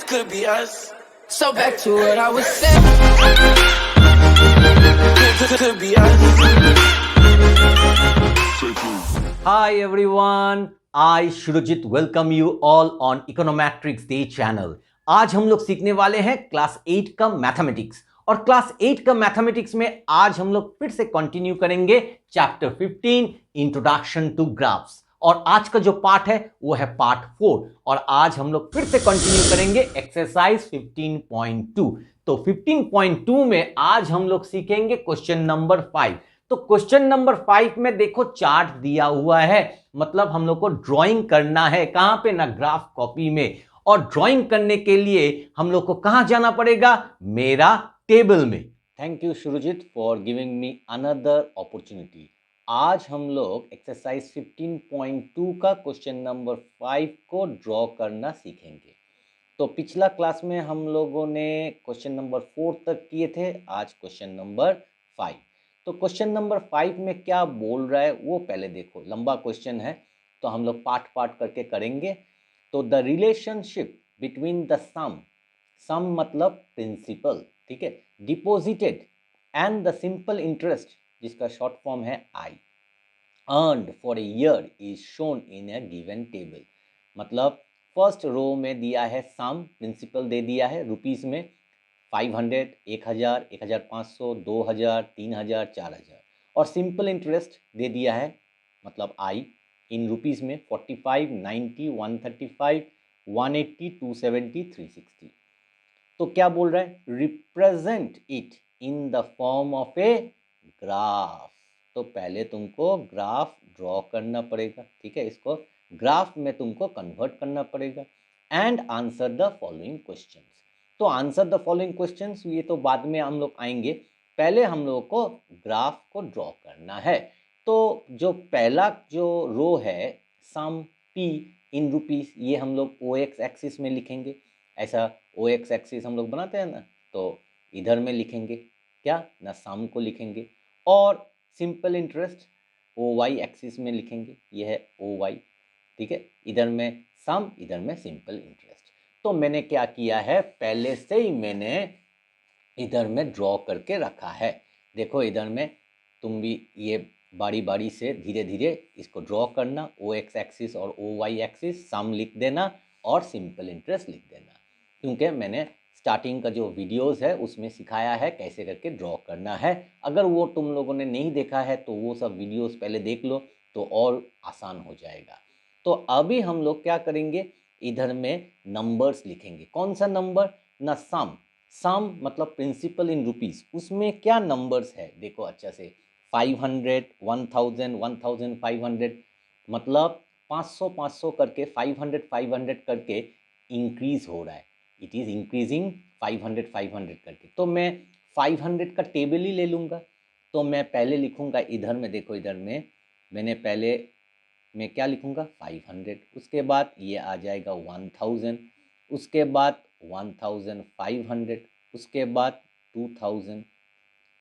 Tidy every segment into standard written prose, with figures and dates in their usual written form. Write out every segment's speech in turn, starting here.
this could be us. So back to what I was saying. Could be us. Hi everyone, I Shurujit welcome you all on Econometrics Day channel. आज हम लोग सीखने वाले हैं class 8 का mathematics और class 8 का mathematics में आज हम लोग फिर से कंटिन्यू करेंगे चैप्टर 15 इंट्रोडक्शन टू ग्राफ्स और आज का जो पार्ट है वो है पार्ट 4 और आज हम लोग फिर से कंटिन्यू करेंगे एक्सरसाइज 15.2। तो 15.2 में आज हम लोग सीखेंगे क्वेश्चन नंबर 5। तो क्वेश्चन नंबर 5 में देखो चार्ट दिया हुआ है, मतलब हम लोग को ड्राइंग करना है। कहां पे ना, ग्राफ कॉपी में। और ड्राइंग करने के लिए हम लोग को कहां जाना पड़ेगा, मेरा टेबल में। Thank you Surjeet for giving me another opportunity. आज हम लोग एक्सरसाइज 15.2 का क्वेश्चन नंबर 5 को ड्रॉ करना सीखेंगे। तो पिछला क्लास में हम लोगों ने क्वेश्चन नंबर 4 तक किए थे, आज क्वेश्चन नंबर 5। तो क्वेश्चन नंबर 5 में क्या बोल रहा है वो पहले देखो। लंबा क्वेश्चन है तो हम लोग पार्ट पार्ट करके करेंगे। तो the relationship between the sum मतलब प्रिंसिपल, ठीक है, deposited and the simple interest जिसका शॉर्ट फॉर्म है I earned for a year is shown in a given table. मतलब फर्स्ट रो में दिया है सम, प्रिंसिपल दे दिया है रुपीस में 500, 1000, 1500, 2000, 3000, 4000 और सिंपल इंटरेस्ट दे दिया है मतलब आई इन रुपीस में 45, 90, 135, 180, 270, 360। तो क्या बोल रहा है, represent it in the form of a graph. तो पहले तुमको ग्राफ ड्रॉ करना पड़ेगा, ठीक है, इसको ग्राफ में तुमको कन्वर्ट करना पड़ेगा। And answer the following questions. तो आंसर द फॉलोइंग क्वेश्चंस ये तो बाद में हम लोग आएंगे, पहले हम लोग को ग्राफ को ड्रॉ करना है। तो जो पहला जो रो है सम पी इन रुपीस, ये हम लोग ओ एक्स एक्सिस में लिखेंगे। ऐसा ओ एक्स एक्सिस हम लोग बनाते हैं ना, तो इधर में लिखेंगे क्या ना, सम को लिखेंगे। और simple interest O Y axis में लिखेंगे, ये है ओ वाई, ठीक है, इधर में सम इधर में सिंपल इंटरेस्ट। तो मैंने क्या किया है, पहले से ही मैंने इधर में ड्रॉ करके रखा है। देखो इधर में तुम भी ये बारी बारी से धीरे धीरे इसको ड्रॉ करना। ओ एक्स एक्सिस और ओ वाई एक्सिस सम लिख देना और सिंपल इंटरेस्ट लिख देना, क्योंकि मैंने स्टार्टिंग का जो वीडियोस है उसमें सिखाया है कैसे करके ड्रॉ करना है। अगर वो तुम लोगों ने नहीं देखा है तो वो सब वीडियोस पहले देख लो तो और आसान हो जाएगा। तो अभी हम लोग क्या करेंगे, इधर में नंबर्स लिखेंगे। कौन सा नंबर ना, सम मतलब प्रिंसिपल इन रुपीस, उसमें क्या नंबर्स है देखो अच्छा से। 500, 1000, 1500 मतलब 500 500 करके 500 500 करके इंक्रीज हो रहा है। इट इज़ इंक्रीजिंग 500 500 करके। तो मैं 500 का टेबल ही ले लूँगा। तो मैं पहले लिखूँगा इधर में, देखो इधर में मैंने पहले मैं क्या लिखूँगा 500, उसके बाद ये आ जाएगा 1000, उसके बाद 1500, उसके बाद 2000,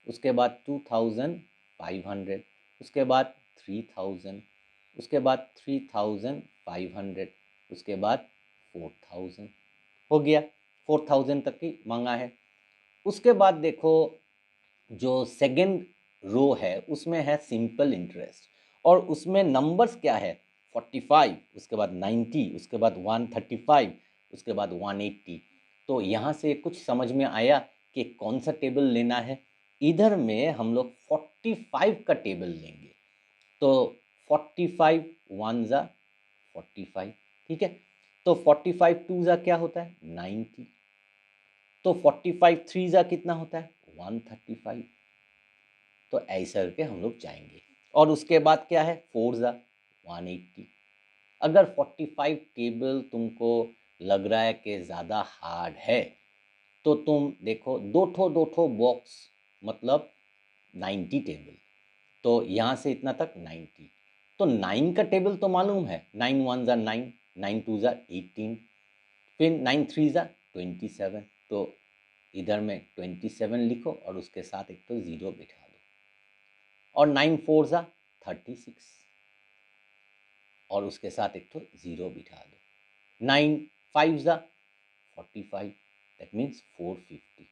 उसके बाद 2500, उसके बाद 3000, उसके बाद 3500, उसके बाद 4000। हो गया, 4000 तक ही मांगा है। उसके बाद देखो जो सेकंड रो है उसमें है सिंपल इंटरेस्ट और उसमें नंबर्स क्या है 45, उसके बाद 90, उसके बाद 135, उसके बाद 180। तो यहाँ से कुछ समझ में आया कि कौन सा टेबल लेना है। इधर में हम लोग 45 का टेबल लेंगे। तो 45 1 जा 45, ठीक है। तो 45 2 जा क्या होता है 90। तो 45 3 जा कितना होता है 135। तो ऐसा करके हम लोग जाएंगे। और उसके बाद क्या है 4 जा 180। अगर 45 टेबल तुमको लग रहा है कि ज़्यादा हार्ड है तो तुम देखो दो ठो बॉक्स मतलब 90 टेबल। तो यहाँ से इतना तक 90। तो 9 का टेबल तो मालूम है, 9 1 जा 9, 9 2 जा 18, फिर 9 3 जा 27। तो इधर में 27 लिखो और उसके साथ एक तो ज़ीरो बिठा दो। और 9 4 जा 36 और उसके साथ एक तो ज़ीरो बिठा दो। 9 5 जा 45, दैट मीन्स 450।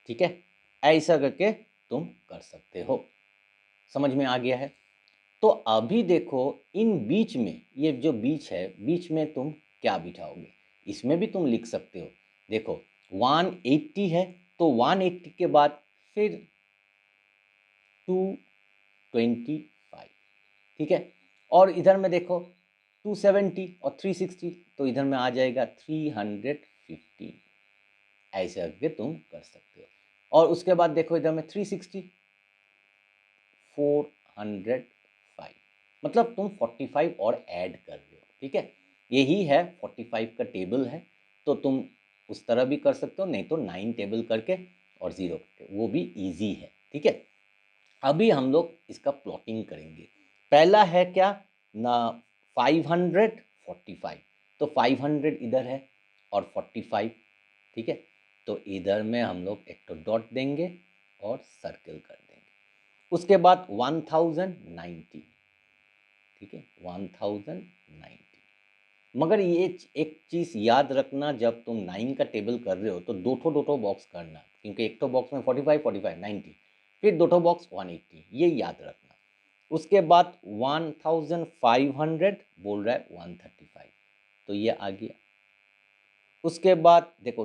ठीक है, ऐसा करके तुम कर सकते हो। समझ में आ गया है? तो अभी देखो इन बीच में, ये जो बीच है, बीच में तुम क्या बिठाओगे, इसमें भी तुम लिख सकते हो। देखो 180 है तो 180 के बाद फिर 225, ठीक है। और इधर में देखो 270 और 360, तो इधर में आ जाएगा 350। ऐसे करके तुम कर सकते हो। और उसके बाद देखो इधर में 360, 405, मतलब तुम 45 और ऐड कर रहे हो। ठीक है, यही है 45 का टेबल है। तो तुम उस तरह भी कर सकते हो, नहीं तो 9 टेबल करके और 0 करके, वो भी इजी है। ठीक है, अभी हम लोग इसका प्लॉटिंग करेंगे। पहला है क्या ना, 545, तो 500 इधर है और 45, ठीक है। तो इधर में हम लोग एक तो डॉट देंगे और सर्कल कर देंगे। उसके बाद 1090, ठीक है, 1090। मगर ये एक चीज़ याद रखना, जब तुम 9 का टेबल कर रहे हो तो दो ठो बॉक्स करना, क्योंकि एक तो बॉक्स में 45 45 90, फिर दो ठो बॉक्स 180, ये याद रखना। उसके बाद 1500 बोल रहा है 135, तो ये आ गया। उसके बाद देखो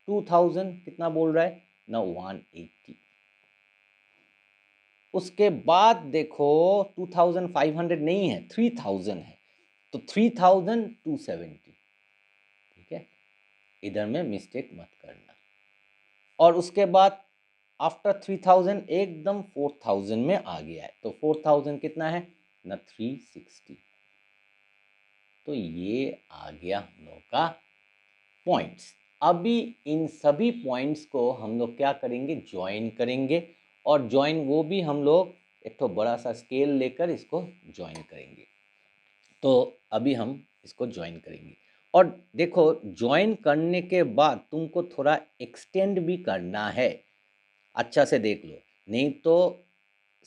2000 कितना बोल रहा है ना, 180। उसके बाद देखो 2500 नहीं है, 3000 है, तो 3270, ठीक है, इधर में मिस्टेक मत करना। और उसके बाद आफ्टर 3000 एकदम 4000 में आ गया है, तो 4000 कितना है ना, 360। तो ये आ गया हम लोग का पॉइंट्स। अभी इन सभी पॉइंट्स को हम लोग क्या करेंगे, ज्वाइन करेंगे। और ज्वाइन वो भी हम लोग एक तो बड़ा सा स्केल लेकर इसको ज्वाइन करेंगे। तो अभी हम इसको ज्वाइन करेंगे। और देखो ज्वाइन करने के बाद तुमको थोड़ा एक्सटेंड भी करना है, अच्छा से देख लो, नहीं तो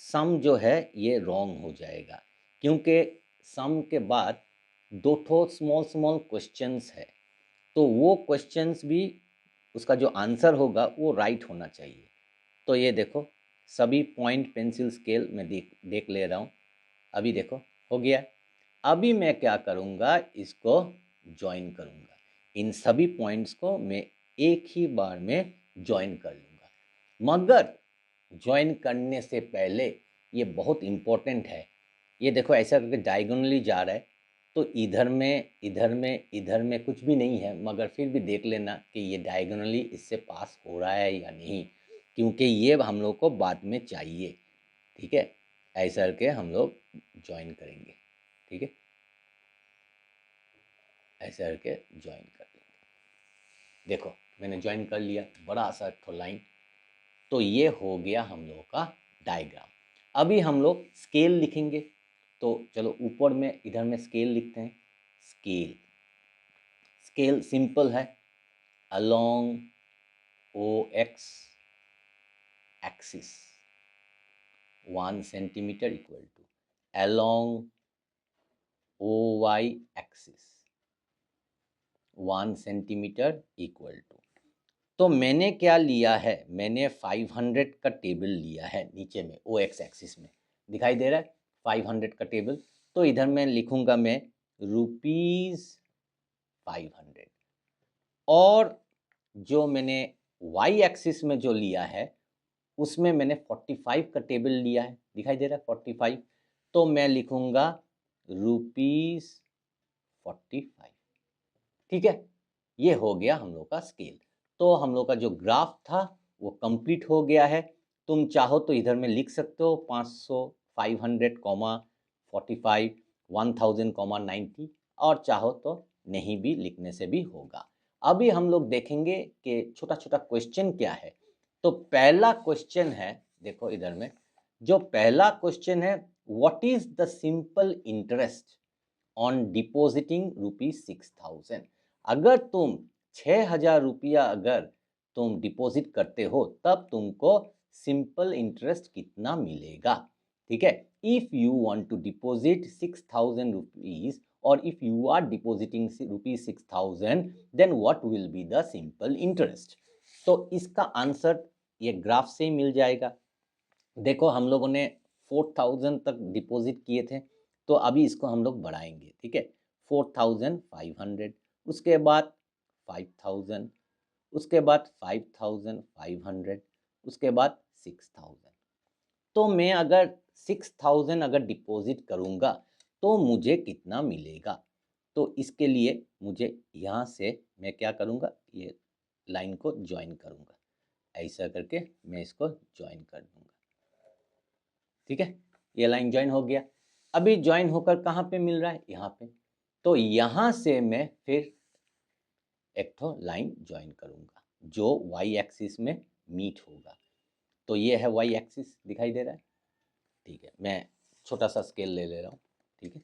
सम जो है ये रॉन्ग हो जाएगा। क्योंकि सम के बाद दो ठो स्मॉल स्मॉल क्वेश्चंस है, तो वो क्वेश्चंस भी उसका जो आंसर होगा वो राइट होना चाहिए। तो ये देखो सभी पॉइंट पेंसिल स्केल में देख ले रहा हूँ। अभी देखो हो गया। अभी मैं क्या करूँगा, इसको ज्वाइन करूँगा। इन सभी पॉइंट्स को मैं एक ही बार में ज्वाइन कर लूँगा। मगर ज्वाइन करने से पहले ये बहुत इम्पोर्टेंट है, ये देखो ऐसा करके डायगोनली जा रहा है, तो इधर में कुछ भी नहीं है, मगर फिर भी देख लेना कि ये डायगोनली इससे पास हो रहा है या नहीं, क्योंकि ये हम लोग को बाद में चाहिए। ठीक है, ऐसा करके हम लोग ज्वाइन करेंगे। ठीक है, ऐसा करके ज्वाइन कर लेंगे। देखो मैंने ज्वाइन कर लिया, बड़ा सा ठो लाइन। तो ये हो गया हम लोग का डायग्राम। अभी हम लोग स्केल लिखेंगे, तो चलो ऊपर में इधर में स्केल लिखते हैं। स्केल सिंपल है, along O X axis 1 centimetre equal to along O Y axis 1 centimetre equal to. तो मैंने क्या लिया है, मैंने 500 का टेबल लिया है, नीचे में ओ एक्स एक्सिस में दिखाई दे रहा है 500 का टेबल। तो इधर मैं लिखूंगा मैं ₹500। और जो मैंने वाई एक्सिस में जो लिया है उसमें मैंने 45 का टेबल लिया है, दिखाई दे रहा है 45। तो मैं लिखूंगा ₹45। ठीक है, ये हो गया हम लोग का स्केल। तो हम लोग का जो ग्राफ था वो कंप्लीट हो गया है। तुम चाहो तो इधर में लिख सकते हो 500, 500, 45, 1000, 90, और चाहो तो नहीं भी लिखने से भी होगा। अभी हम लोग देखेंगे कि छोटा छोटा क्वेश्चन क्या है। तो पहला क्वेश्चन है, देखो इधर में जो पहला क्वेश्चन है, what is the simple interest on depositing ₹6000। अगर तुम 6000 रुपया अगर तुम डिपॉजिट करते हो तब तुमको सिंपल इंटरेस्ट कितना मिलेगा। ठीक है, if you want to deposit 6000 rupees or if you are depositing rupees 6,000 then what will be the simple interest? तो इसका आंसर ये ग्राफ से ही मिल जाएगा। देखो हम लोगों ने 4,000 तक डिपॉजिट किए थे, तो अभी इसको हम लोग बढ़ाएंगे, ठीक है। 4,500, उसके बाद 5,000, उसके बाद 5,500, उसके बाद 6,000। तो मैं अगर 6,000 अगर डिपॉजिट करूँगा तो मुझे कितना मिलेगा? तो इसके लिए मुझे यहाँ से मैं क्या करूँगा, ये लाइन को ज्वाइन करूँगा, ऐसा करके मैं इसको ज्वाइन कर दूँगा, ठीक है। ये लाइन ज्वाइन हो गया। अभी ज्वाइन होकर कहाँ पे मिल रहा है? यहाँ पे। तो यहाँ से मैं फिर एक तो लाइन ज्वाइन करूँगा जो वाई एक्सिस में मीट होगा। तो ये है वाई एक्सिस, दिखाई दे रहा है, ठीक है। मैं छोटा सा स्केल ले रहा हूँ, ठीक है।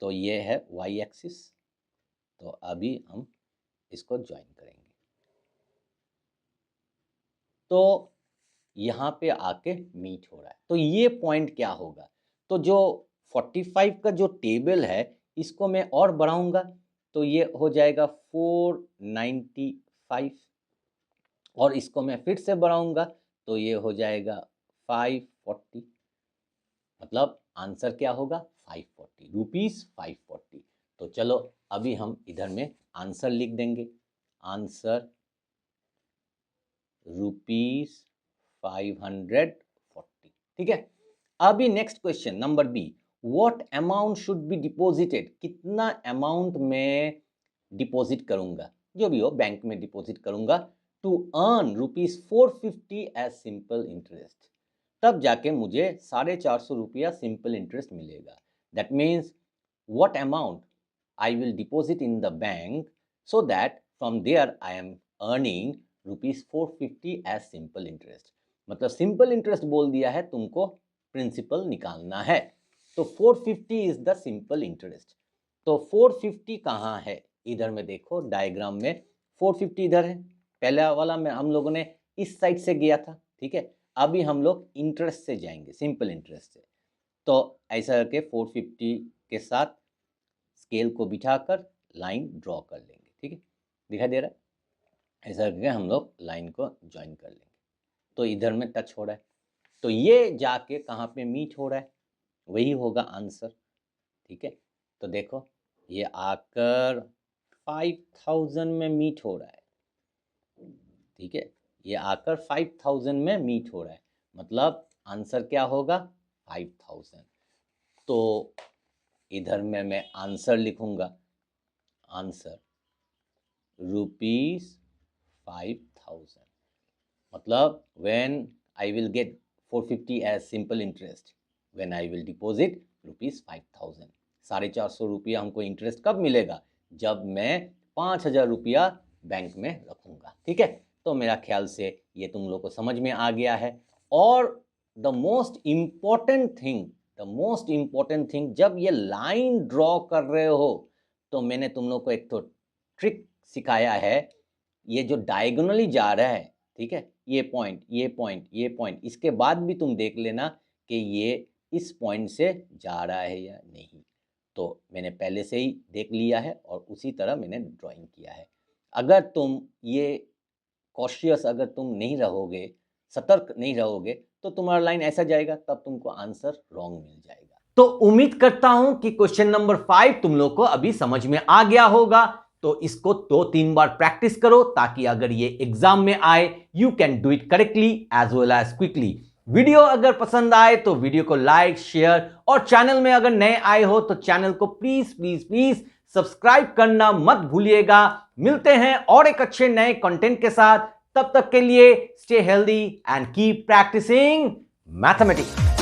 तो ये है वाई एक्सिस। तो अभी हम इसको ज्वाइन करेंगे, तो यहाँ पे आके मीट हो रहा है। तो ये पॉइंट क्या होगा? तो जो 45 का जो टेबल है इसको मैं और बढ़ाऊंगा, तो ये हो जाएगा 495, और इसको मैं फिर से बढ़ाऊंगा तो ये हो जाएगा 540। मतलब आंसर क्या होगा? 540 रुपीज़, 540। तो चलो अभी हम इधर में आंसर लिख देंगे। आंसर रुपीज़ 540, ठीक है। अभी next question number B, what amount should be deposited? कितना अमाउंट मैं डिपॉजिट करूंगा, जो भी हो बैंक में डिपॉजिट करूंगा, to earn rupees 450 as simple interest. तब जाके मुझे 450 रुपया सिंपल इंटरेस्ट मिलेगा। That means what amount I will deposit in the bank so that from there I am earning rupees 450 as simple interest. मतलब simple interest बोल दिया है, तुमको प्रिंसिपल निकालना है। तो 450 इज द सिंपल इंटरेस्ट। तो 450 कहाँ है? इधर में देखो डायग्राम में 450 इधर है। पहला वाला में हम लोगों ने इस साइड से गया था, ठीक है। अभी हम लोग इंटरेस्ट से जाएंगे, सिंपल इंटरेस्ट से। तो ऐसा करके 450 के साथ स्केल को बिठाकर लाइन ड्रॉ कर लेंगे, ठीक है। दिखाई दे रहा है? ऐसा करके हम लोग लाइन को ज्वाइन कर लेंगे। तो इधर में टच हो रहा है, तो ये जाके कहाँ पे मीट हो रहा है, वही होगा आंसर, ठीक है। तो देखो ये आकर 5,000 में मीट हो रहा है, ठीक है। ये आकर 5,000 में मीट हो रहा है, मतलब आंसर क्या होगा? 5,000। तो इधर में मैं आंसर लिखूंगा, आंसर रुपीज़ 5,000। मतलब when I will get 450 as simple interest, when I will deposit rupees 5,000। 450 रुपया हमको इंटरेस्ट कब मिलेगा? जब मैं 5,000 रुपया बैंक में रखूँगा, ठीक है। तो मेरा ख्याल से ये तुम लोग को समझ में आ गया है। और द मोस्ट इम्पॉर्टेंट थिंग, जब ये लाइन ड्रॉ कर रहे हो तो मैंने तुम लोग को एक तो ट्रिक सिखाया है। ये जो डायगोनली जा रहा है, ठीक है, ये पॉइंट, ये पॉइंट, ये पॉइंट, इसके बाद भी तुम देख लेना कि ये इस पॉइंट से जा रहा है या नहीं। तो मैंने पहले से ही देख लिया है और उसी तरह मैंने ड्राइंग किया है। अगर तुम ये कॉशियस अगर तुम नहीं रहोगे, सतर्क नहीं रहोगे, तो तुम्हारा लाइन ऐसा जाएगा, तब तुमको आंसर रॉन्ग मिल जाएगा। तो उम्मीद करता हूं कि क्वेश्चन नंबर 5 तुम लोग को अभी समझ में आ गया होगा। तो इसको 2-3 बार प्रैक्टिस करो ताकि अगर ये एग्जाम में आए you can do it correctly as well as quickly. Video अगर पसंद आए तो वीडियो को लाइक, शेयर, और चैनल में अगर नए आए हो तो चैनल को प्लीज सब्सक्राइब करना मत भूलिएगा। मिलते हैं और एक अच्छे नए कंटेंट के साथ। तब तक के लिए stay healthy and keep practising mathematics.